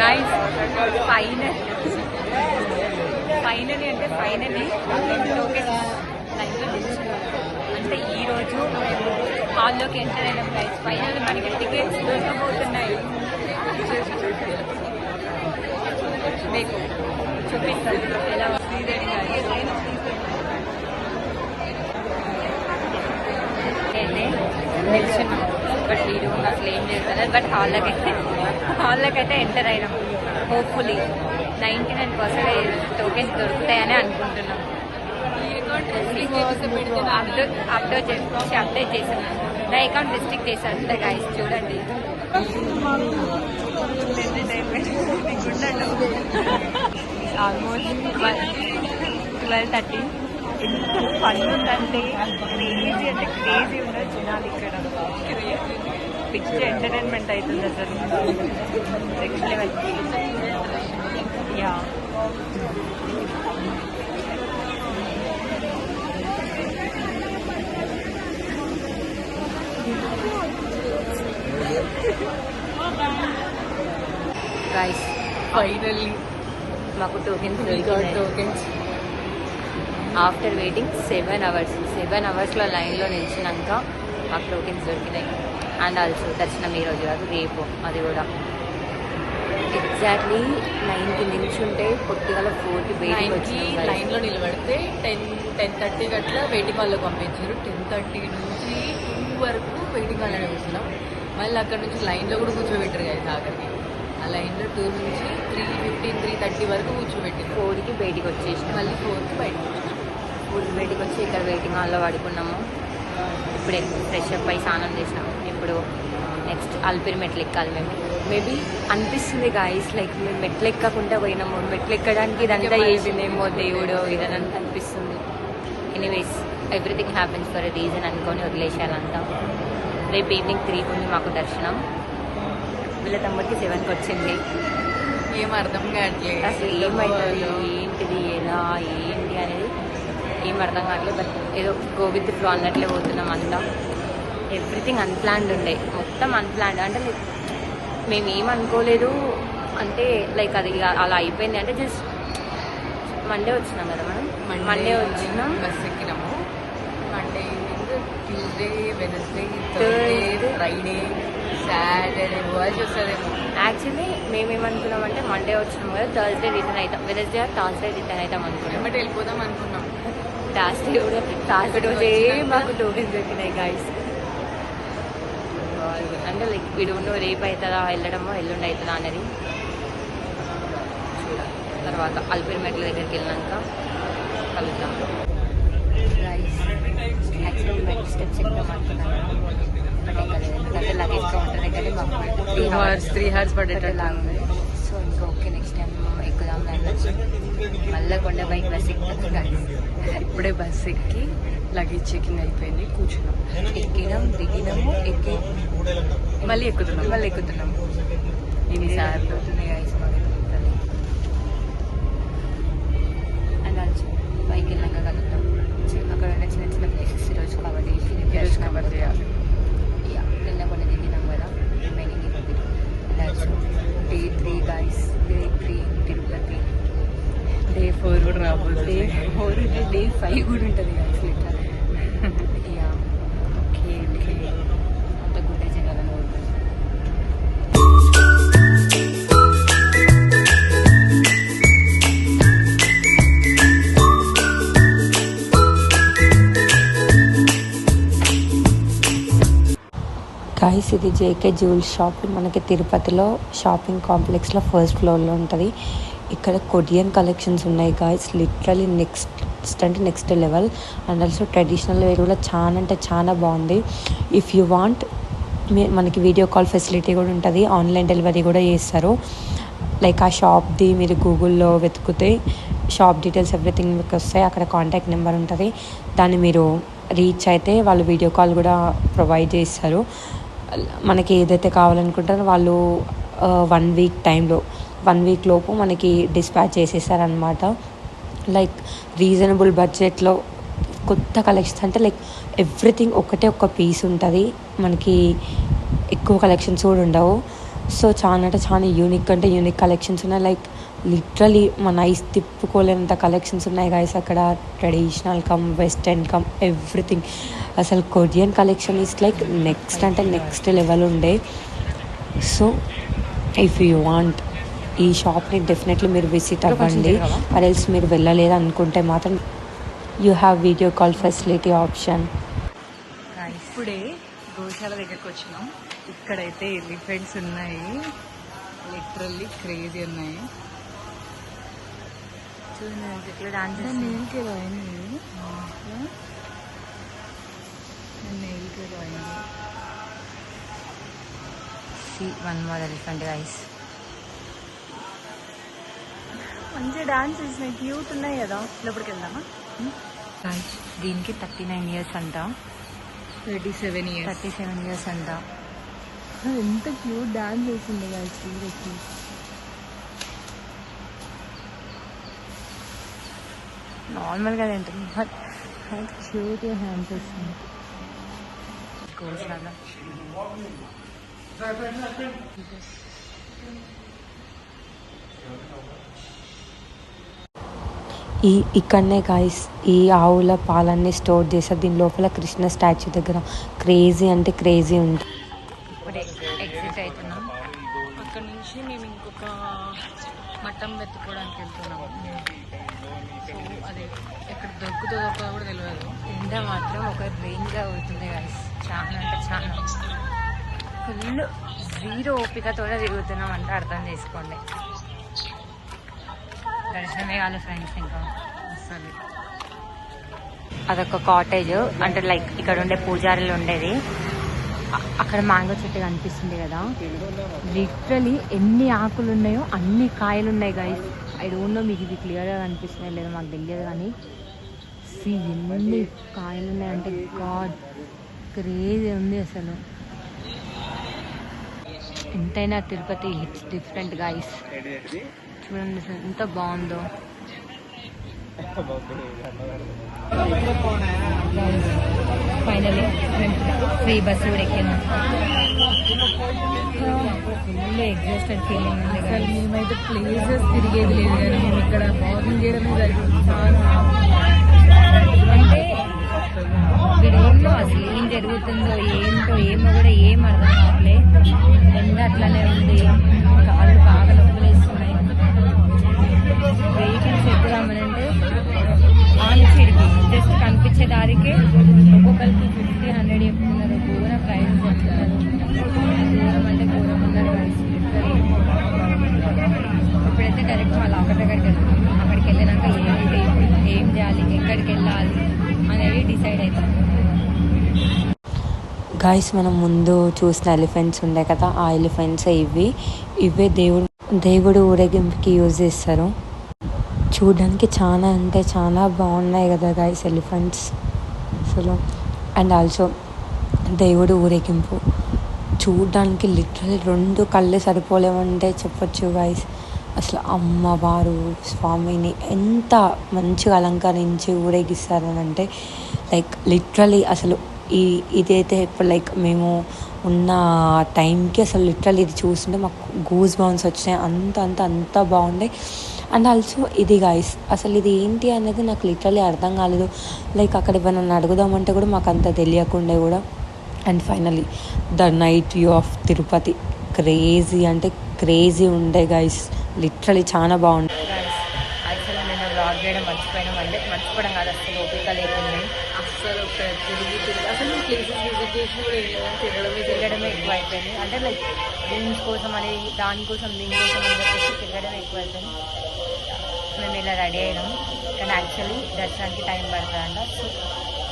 Guys finally అంటే finally అంటే ఈరోజు హాల్లోకి ఎంటర్ అయినాం గైస్. ఫైనల్ మనకి టికెట్స్ దొరకబోతున్నాయి. మీకు చూపిస్తాను ఎలా నిల్చున్నాం. బట్ ఈ రూమ్ అసలు ఏం చేస్తారు. బట్ హాల్లోకైతే ఎంటర్ అయినాం. హోప్ఫుల్లీ 99% టోకెన్స్ దొరుకుతాయని అనుకుంటున్నాం. అప్డేట్ చేశాను. నా అకౌంట్ రిస్ట్రిక్ట్ చేశాను అంతే గైస్. చూడండి ఆల్మోస్ట్ 12:30. ఎంత ఫన్ ఉందంటే క్రేజీ అంటే క్రేజీ ఉండదు జనాలు ఇక్కడ. పిచ్చి ఎంటర్టైన్మెంట్ అవుతుంది అసలు. Next level. Yeah guys finally మాకు tokens after waiting 7 hours. 7 hours లైన్లో నిలిచినాక మాకు టోకెన్స్ దొరికినాయి. అండ్ ఆల్సో దర్శనం ఈరోజు కాదు, రేపు. అది కూడా ఎగ్జాక్ట్లీ 9కి నిల్చుంటే పొట్టిగల 4కి వెయిటింగ్ వచ్చి లైన్లో నిలబడితే 10:30 అట్లా వెయిటింగ్ హాల్లో పంపించారు. 10:30 నుంచి 2 వరకు వెయిటింగ్ హాల్లోనే కూర్చున్నాం. మళ్ళీ అక్కడ నుంచి లైన్లో కూడా కూర్చోబెట్టారు కదా ఆఖరికి. ఆ లైన్లో 2 నుంచి 3:15, 3:30 వరకు కూర్చోబెట్టారు. 4కి బయటికి వచ్చేసి మళ్ళీ 4కి బయటికి వచ్చి ఇక్కడ వెయిటింగ్ హాల్లో పడుకున్నాము. ఇప్పుడే ఫ్రెష్ అప్ అయి స్నానం చేసినాము. ఇప్పుడు నెక్స్ట్ అల్పిరి మెట్లు ఎక్కాలి. మేము మేబీ అనిపిస్తుంది గాయస్ లైక్ మేము మెట్లు ఎక్కకుండా పోయినాము. మెట్లు ఎక్కడానికి ఇదంతా చేసిందేమో దేవుడు ఇదనంతా అనిపిస్తుంది. Anyways everything happens for a reason అనుకొని వదిలేసేయాలంతా. రేపు ఈవినింగ్ 3కి ఉంది మాకు దర్శనం. వీళ్ళ తమ్ముడికి 7కి వచ్చింది. ఏం అర్థం కావట్లేదు అసలు ఏమవుతుంది ఏంటిది ఎలా ఏంటి అనేది ఏం అర్థం కావట్లేదు. బట్ ఏదో గో విత్ ఫ్లో అన్నట్లే పోతున్నాం అంతా. ఎవ్రీథింగ్ అన్ప్లాన్డ్ ఉండే, మొత్తం అన్ప్లాన్డ్. అంటే లైక్ మేము ఏమనుకోలేదు. అంటే లైక్ అది అలా అయిపోయింది. అంటే జస్ట్ మండే వచ్చినాం కదా మనం. మండే వచ్చినాం, బస్ ఎక్కినాము. Monday Tuesday, Wednesday, Thursday, Friday, Saturday పోవాల్సి వస్తుందేమో. యాక్చువల్లీ మేమేమనుకున్నామంటే మండే వచ్చినాం కదా, థర్స్డే రిటర్న్ అవుతాం, వెనస్డే థర్స్డే రిటర్న్ అవుతాం అనుకున్నాం. బట్ వెళ్ళిపోదాం అనుకున్నాం. థర్స్డే కూడా థర్స్డే రోజే మాకు టోకెన్స్ దొరికినాయి గాయస్. అంటే లైక్ వీడు రేపు అవుతుందా వెళ్ళడమో ఎల్లుండి అవుతుందా అనేది చూడాలి. తర్వాత అల్పిరి మెట్ల దగ్గరికి వెళ్ళినాక కలుద్దాం. రైస్ యాక్చువల్లీ మెట్ స్టెప్స్ ఎక్కుదాం అనుకున్నాను. బట్ ఎక్కలేదు, ఎందుకంటే లగేజ్ కౌంటర్ దగ్గరే మాకు 3 hours పడేటట్లా ఉంది. సో ఇంకా ఓకే నెక్స్ట్ టైం ఎక్కుదాం వెళ్ళచ్చు. మళ్ళీ కొండ బైక్ బస్ ఎక్కుతాం. ఇప్పుడే బస్ ఎక్కి లగేజ్ చెకింగ్ అయిపోయింది, కూర్చున్నాం. ఎక్కినాం, దిగినాము, ఎక్కి మళ్ళీ ఎక్కుతున్నాం. ఇన్నిసార్లు అవుతున్నాయి ఐస్ మాకు. అండ్ ఆల్సో బైక్ వెళ్ళాక కలుగుతాం. అక్కడ ఉన్న చిన్న చిన్న ప్లేసెస్ ఈరోజు కవర్ చేయాలి. నిన్న కొన్ని దిగినాం కదా, రిమైనింగ్ ఇది. And also Day 3 guys. Day 3 Tirupati. Day 4 కూడా రాబోతుంది. Day 4 ఉంటే Day 5 కూడా ఉంటుంది గాయస్. ఇట్లా యా ఓకే అంత గుడ్ చేయాలని ఉంటుంది. గాయస్ ఇది జేకే జ్యువెల్స్ షాప్. మనకి తిరుపతిలో షాపింగ్ కాంప్లెక్స్లో ఫస్ట్ ఫ్లోర్లో ఉంటుంది. ఇక్కడ కొరియన్ కలెక్షన్స్ ఉన్నాయి guys. Literally next level. And also traditional wear కూడా చాలా అంటే చాలా బాగుంది. ఇఫ్ యూ వాంట్ మనకి వీడియో కాల్ ఫెసిలిటీ కూడా ఉంటుంది. ఆన్లైన్ డెలివరీ కూడా చేస్తారు. లైక్ ఆ షాప్ది మీరు గూగుల్లో వెతుకుతే షాప్ డీటెయిల్స్ ఎవ్రీథింగ్ మీకు వస్తాయి. అక్కడ కాంటాక్ట్ నెంబర్ ఉంటుంది. దాన్ని మీరు రీచ్ అయితే వాళ్ళు వీడియో కాల్ కూడా ప్రొవైడ్ చేస్తారు. మనకి ఏదైతే కావాలనుకుంటారో వాళ్ళు 1 week టైంలో 1 week లోపు మనకి డిస్పాచ్ చేసేసారనమాట. లైక్ రీజనబుల్ బడ్జెట్లో కొత్త కలెక్షన్స్. అంటే లైక్ ఎవ్రీథింగ్ ఒక్క పీస్ ఉంటుంది. మనకి ఎక్కువ కలెక్షన్స్ కూడా ఉండవు. సో చాలా అంటే చాలా యూనిక్ అంటే యూనిక్ కలెక్షన్స్ ఉన్నాయి. లైక్ లిటరలీ మన ఐస్ తిప్పుకోలేనంత కలెక్షన్స్ ఉన్నాయి గైస్ అక్కడ. Traditional cum western cum everything. అసలు Korean collection is like next అంటే నెక్స్ట్ లెవెల్ ఉండే. సో ఇఫ్ యూ వాంట్ ఈ షాప్ని డెఫినెట్లీ మీరు విజిట్ అవ్వండి. ఎల్స్ మీరు వెళ్ళలేదు అనుకుంటే మాత్రం you have video call facility option. ఇప్పుడే గోశాల దగ్గరకు వచ్చినాం. ఇక్కడైతే ఎలిఫెంట్స్ ఉన్నాయి, లిటరల్లీ క్రేజీ ఉన్నాయి. చూడండి ఎట్లా dance one more elephant guys. మంచి డాన్స్ చేసినాయి, క్యూట్ ఉన్నాయి కదా. లోపలికి వెళ్దామా? దీనికి 39 years అంట. 37 years అంట. ఎంత క్యూట్ డాన్స్ చేసింది గైస్. నార్మల్గా తింటుంది బట్ క్యూట్గా డాన్స్ చేస్తుంది. గోశాల ఇక్కడనే గాయస్ ఈ ఆవుల పాలన్నీ స్టోర్ చేస్తారు. దీని లోపల కృష్ణ స్టాచ్యూ దగ్గర క్రేజీ అంటే క్రేజీ ఉంటుంది. ఇప్పుడే ఎగ్జిట్ అవుతున్నాం. అక్కడ నుంచి మేము ఇంకొక మట్టం వెతుక్కోవడానికి వెళ్తున్నాము. సో అది ఎక్కడ దొరుకుతుందో కూడా తెలియదు. ఎండ మాత్రం ఒక రేంజ్గా అవుతుంది గాయస్. చాలా అంటే చాలా ఫుల్ జీరో ఓపికతో తిరుగుతున్నాం అంటే అర్థం చేసుకోండి. దర్శనమే కాదు ఫ్రెండ్స్. ఇంకా అసలు అదొక కాటేజ్ అంటే లైక్ ఇక్కడ ఉండే పూజారులు ఉండేది. అక్కడ మ్యాంగో చెట్టు కనిపిస్తుంది కదా. లిటరలీ ఎన్ని ఆకులు ఉన్నాయో అన్ని కాయలు ఉన్నాయి గైస్. ఐ డోంట్ నో మీకు ఇది క్లియర్గా కనిపిస్తున్నాయి లేదో మాకు తెలియదు కానీ ఎన్ని కాయలు ఉన్నాయంటే గాడ్ క్రేజీ ఉంది అసలు. ఎంతైనా తిరుపతి హిట్స్ డిఫరెంట్ గైస్. చూడండి అసలు ఎంత బాగుందో. ఫైనలీ ఫ్రీ బస్సు కూడా ఎక్కినాం. ఫుల్ ఎగ్జాస్టెడ్ ఫీలింగ్ ఉంది. అసలు మేమైతే ప్లేసెస్ తిరిగేది లేదు కానీ మేము ఇక్కడ వాకింగ్ చేయడమే జరిగింది. చాలా అంటే వీడియోలో అసలు ఏం జరుగుతుందో ఏంటో ఏమో కూడా ఏం అర్థం కావట్లే. ఎండ అట్లానే ఉంది, కాళ్ళు బాగా నొప్పులేస్తున్నాయి. వెహికల్స్ ఎక్కుదామనంటే ఆన్సైడ్కి జస్ట్ కనిపించే దారికే ఒక్కొక్కరికి 50-100 చెప్తున్నారు. ఘోర ప్రైజెస్ చెప్తున్నారు. ఘోరం అంటే ఘోరం ఉన్నారు కలిసి. ఇప్పుడైతే డైరెక్ట్ వాళ్ళ అక్కడ దగ్గరికి వెళ్తున్నాం. అక్కడికి వెళ్ళినాక ఏంటి ఏం చేయాలి ఎక్కడికి వెళ్ళాలి అనేది డిసైడ్ అవుతాం. గాయస్ మనం ముందు చూసిన ఎలిఫెంట్స్ ఉండే కదా, ఆ ఎలిఫెంట్స్ ఇవే దేవుడు ఊరేగింపుకి యూజ్ చేస్తారు. చూడడానికి చాలా అంటే చాలా బాగున్నాయి కదా గాయస్ ఎలిఫెంట్స్ అసలు. అండ్ ఆల్సో దేవుడు ఊరేగింపు చూడడానికి లిటరల్ 2 కళ్ళు సరిపోలేమంటే చెప్పొచ్చు గాయస్. అసలు అమ్మవారు స్వామిని ఎంత మంచిగా అలంకరించి ఊరేగిస్తారని అంటే లైక్ లిటరలీ అసలు ఇదైతే ఇప్పుడు లైక్ మేము ఉన్న టైంకి అసలు లిటరల్ ఇది చూస్తుంటే మాకు గూస్ బౌన్స్ వచ్చినాయి. అంత బాగుండే. అండ్ ఆల్సో ఇది గాయస్ అసలు ఇది ఏంటి అనేది నాకు లిటరలీ అర్థం కాలేదు. లైక్ అక్కడ నన్ను అడుగుదామంటే కూడా మాకు అంత తెలియకుండా కూడా. And finally the night view of Tirupati crazy అంటే క్రేజీ ఉండే గాయస్. లిటరలీ చాలా బాగుంది. యాక్చువల్లీ నేను బ్లాగ్ చేయడం మర్చిపోవడం కాదు, అసలు ఓపిక లేకుండా అసలు తిరిగి అసలు ప్లేసెస్ విజిట్ చేసి కూడా తిరగడమే ఎక్కువ అయిపోయింది. అంటే లైక్ రూమ్స్ కోసం అనేది దానికోసం దీనికోసం అని చెప్పేసి తిరగడం ఎక్కువ అయిపోయింది. మేము ఇలా రెడీ అయినాం కానీ యాక్చువల్లీ దర్శనానికి టైం పడుతుందంట. సో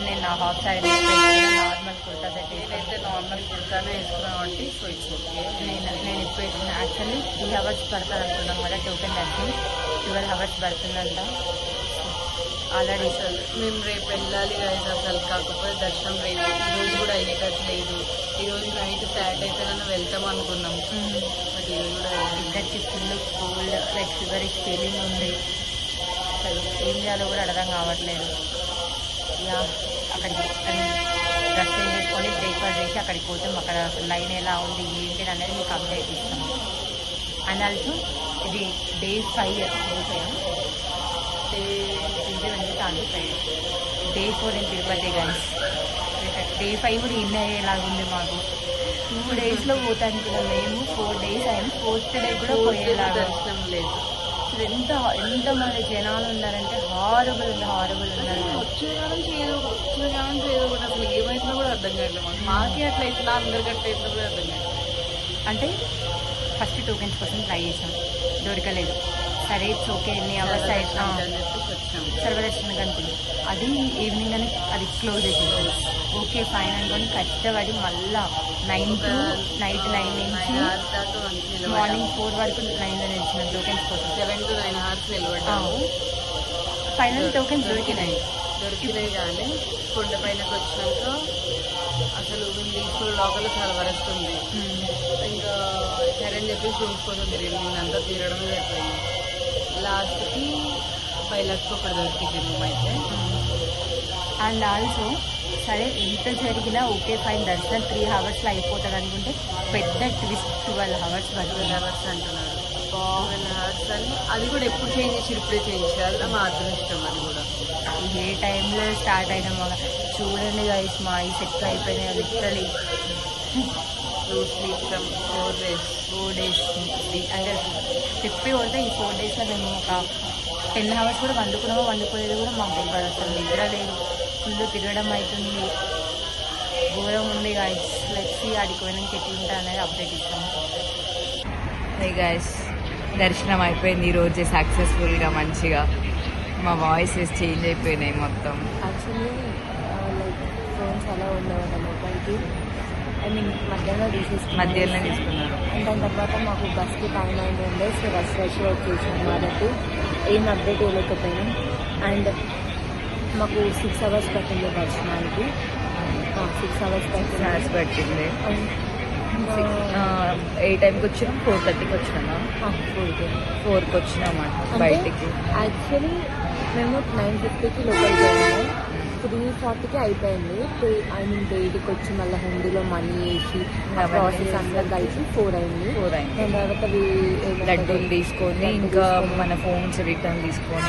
నేను నా half sorry normal kurta set అయితే నార్మల్ కుర్తానే వేసుకున్నాం అంటే సో ఇట్స్ ఓకే. నేను ఇప్పుడు వేసుకున్నా. యాక్చువల్లీ 3 hours పడుతుంది అనుకున్నాం కదా టోకెన్ దర్శనం. 12 hours పడుతుందంట ఆల్రెడీ. అసలు మేము రేపు వెళ్ళాలి కదా అసలు. కాకపోతే దర్శనం లేదు, ఈరోజు కూడా అయ్యేటట్టు లేదు. ఈరోజు నైట్ స్టార్ట్ అయితే వెళ్తాం అనుకున్నాం బట్ ఈరోజు కూడా ఇద్దరికి full cold like feverish feeling ఉంది. అసలు ఏం చేయాలో కూడా అర్థం కావట్లేదు. ఇక అక్కడికి డ్రెస్ చేంజ్ చేసుకొని బ్రేక్ఫాస్ట్ చేసి అక్కడికి పోతాం. అక్కడ లైన్ ఎలా ఉంది ఏంటి అనేది మీకు అప్డేట్ ఇస్తాం. అండ్ ఆల్సో ఇది డే 5 అయిపోయాం. Day 4 in Tirupati guys. Day 5 కూడా ఇన్ అయ్యేలాగుంది మాకు. 2 daysలో పోతాను కూడా మేము 4 days అయింది. 4th day కూడా పోయేలాగా దర్శనం లేదు. ఎంతమంది జనాలు ఉన్నారంటే హారబుల్ ఉన్నారు. వచ్చిన నుంచి ఏదో ఒకటి అసలు ఏమైతుందో కూడా అర్థం కావట్లేదు. మాకే అట్లా అవుతుందా, అందరికీ అట్లా అవుతుందో కూడా అర్థం కావట్లేదు. అంటే ఫస్ట్ టోకెన్స్ కోసం ట్రై చేసాం, దొరకలేదు. సరే ఇట్స్ ఓకే, ఎన్ని అవర్స్ అయితే సర్వదర్శనం అనుకుంది. అది ఈవినింగ్ అని అది క్లోజ్ అయిపోయింది. ఓకే ఫైన్ అనుకొని కష్టపడి మళ్ళా 9 to నైట్ 9 నుంచి మార్నింగ్ 4 వరకు లైన్లో నిలిచిన టోకెన్స్ కోసం. 7 to 9 hours నిలబడ్డాము. ఫైనల్ టోకెన్స్ దొరికినాయి కానీ కొండ పైనకి వచ్చినాక అసలు తీసుకున్న లోపల చాలా వరస్తుంది. ఇంకా సరే అని చెప్పి రూమ్స్ కోసం తిరిగి అంతా తిరగడమే అయిపోయింది. లాస్ట్కి 5 lakhs ఒకటి దొరికింది రూమ్ అయితే. అండ్ ఆల్సో సరే ఎంత జరిగినా ఓకే ఫైన్, దర్శనం 3 hours అయిపోతుంది అనుకుంటే పెద్ద ట్విస్ట్ 12 hours పడుతుంది. 12 hours అంటున్నారు. 12 hours అని అది కూడా ఎప్పుడు చేంజ్ చేసి ఇప్పుడే చేంజ్ చేయాలి. మా అదృష్టం అది కూడా. ఏ టైంలో స్టార్ట్ అయినామో చూడండి గైస్, మా ఈ సెట్ అయిపోయినాయి లిటరలీ. ఇష్టం 4 days అంటే తిప్పి కొడితే ఈ 4 daysలో మేము ఒక 10 hours కూడా వండుకోలేదు కూడా మాకు తెలియదు. అసలు నిద్ర లేదు, ఫుల్ తిరగడం అవుతుంది, ఘోరం ఉంది గైస్. లెట్స్ సీ ఆడికి పోయినాక ఎట్లుంటా అనేది అప్డేట్ ఇస్తాము. హే గైస్, దర్శనం అయిపోయింది ఈరోజు సక్సెస్ఫుల్గా మంచిగా. మా వాయిసెస్ చేంజ్ అయిపోయినాయి మొత్తం. యాక్చువల్లీ లైక్ ఫోన్స్ అలా ఉండేవాళ్ళ మొబైల్కి, ఐ మీన్ మధ్యాహ్నం తీసుకున్నారు. అండ్ దాని తర్వాత మాకు బస్కి టైం అయింది ఉండే, సో రష్ వచ్చేసాం కాబట్టి ఏం అప్డేట్ ఇవ్వలేకపోయినాం. అండ్ మాకు 6 hours పట్టింది దర్శనానికి. 6 hours పట్టింది. ఏ టైంకి వచ్చినాం? 4:30కి వచ్చినామా? 4కి వచ్చినామా బయటికి. యాక్చువల్లీ మేము 9:50కి లోపలికి వెళ్ళాము. 3:40కి అయిపోయింది. ఐ మీన్ బయటికి వచ్చి మళ్ళీ హుండీలో మనీ వేసి ప్రాసెస్ అంతా కలిసి 4 అయింది. దాని తర్వాత లడ్డూలు తీసుకొని ఇంకా మన ఫోన్స్ రిటర్న్ తీసుకొని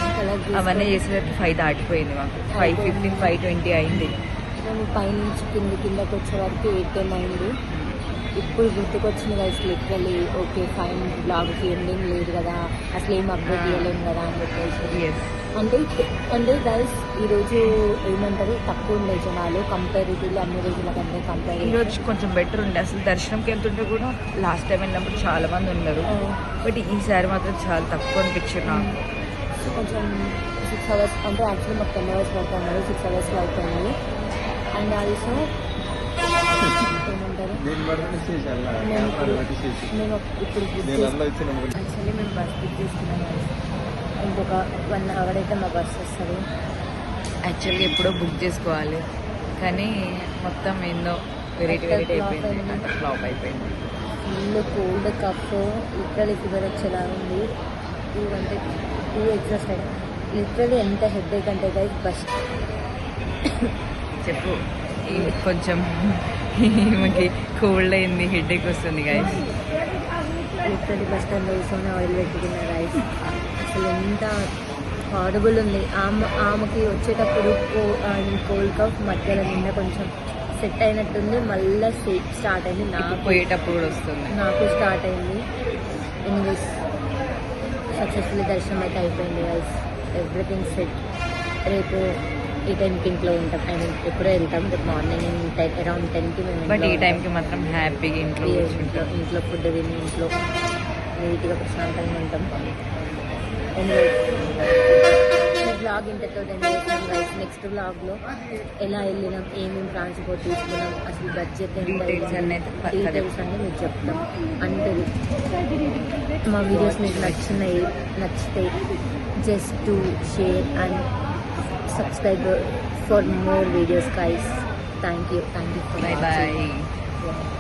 అవన్నీ చేసేసరికి 5 దాటిపోయింది. మాకు 5:15, 5:20 అయింది. మేము పైనుంచి కిందకి వచ్చే వరకు 8-10 అయింది. ఇప్పుడు గుర్తుకొచ్చిన గైస్ లిటరలీ ఓకే ఫైన్, బ్లాగ్కి ఎండింగ్ లేదు కదా, అసలు ఏం అప్డేట్ చేయలేము కదా అని చెప్పేసి. అంటే గైస్ ఈరోజు ఏమంటారు తక్కువ ఉండే జనాలు కంపారిటివ్లీ అన్ని రోజుల కంటే కంపేర్. ఈరోజు కొంచెం బెటర్ ఉండే. అసలు దర్శనంకి వెళ్తుంటే కూడా లాస్ట్ టైం వెళ్ళినప్పుడు చాలా మంది ఉన్నారు, బట్ ఈసారి మాత్రం చాలా తక్కువ అనిపించారు నాకు. సో కొంచెం 6 hours అంటే యాక్చువల్లీ మాకు 10 hours పడుతుంది, 6 hours అవుతుంది. అండ్ ఆల్సో ఏమంటారు మేము ఇప్పుడు యాక్చువల్లీ మేము బస్ బుక్ చేసుకున్నాం. ఇంకొక 1 hour అయితే మా బస్ వస్తుంది. యాక్చువల్గా ఎప్పుడో బుక్ చేసుకోవాలి కానీ మొత్తం ఏందో వెరైటీ అయిపోయింది, ఫ్లాప్ అయిపోయింది. Full cold cough literally fever వచ్చేలా ఉంది. 2 ఎగ్జాస్ట్ అయ్యి లిటరలీ ఎంత హెడేక్ అంటే గైస్. బస్ చెప్పు కొంచెం ఈమెకి కోల్డ్ అయింది, హెడేక్ వస్తుంది గైస్. లిటరలీ బస్ స్టాండ్లో కూర్చొని ఆయిల్ పెట్టుకున్న గైస్. అసలు ఎంత హారబుల్ ఉంది. ఆమెకి వచ్చేటప్పుడు కోల్డ్ కఫ్ మధ్యలో నిన్న కొంచెం సెట్ అయినట్టుంది, మళ్ళీ స్టార్ట్ అయింది. నాకు పోయేటప్పుడు కూడా వస్తుంది, నాకు స్టార్ట్ అయింది. ఎనీవేస్ సక్సెస్ఫుల్లీ దర్శనం అయితే అయిపోయింది గైస్. Everything set. రేపు ఈ టైంకి ఇంట్లో ఉంటాం. ఐ మీన్ ఎప్పుడో వెళ్తాం, రేపు మార్నింగ్ అరౌండ్ 10కి మేము. బట్ ఈ టైంకి మాత్రం హ్యాపీగా ఇంట్లో ఫుడ్ తిని ఇంట్లో నీట్గా ప్రశాంతంగా ఉంటాం. Blog ఇంతతో guys. నెక్స్ట్ బ్లాగ్లో ఎలా వెళ్ళినాం, ఏమేమి ట్రాన్స్పోర్ట్ తీసుకున్నాం, అసలు బడ్జెట్ డీటెయిల్స్ అన్నీ మీకు చెప్తాం. అంటే మా వీడియోస్ మీకు నచ్చితే just to share and subscribe for more videos guys. Thank you for bye watching. Bye.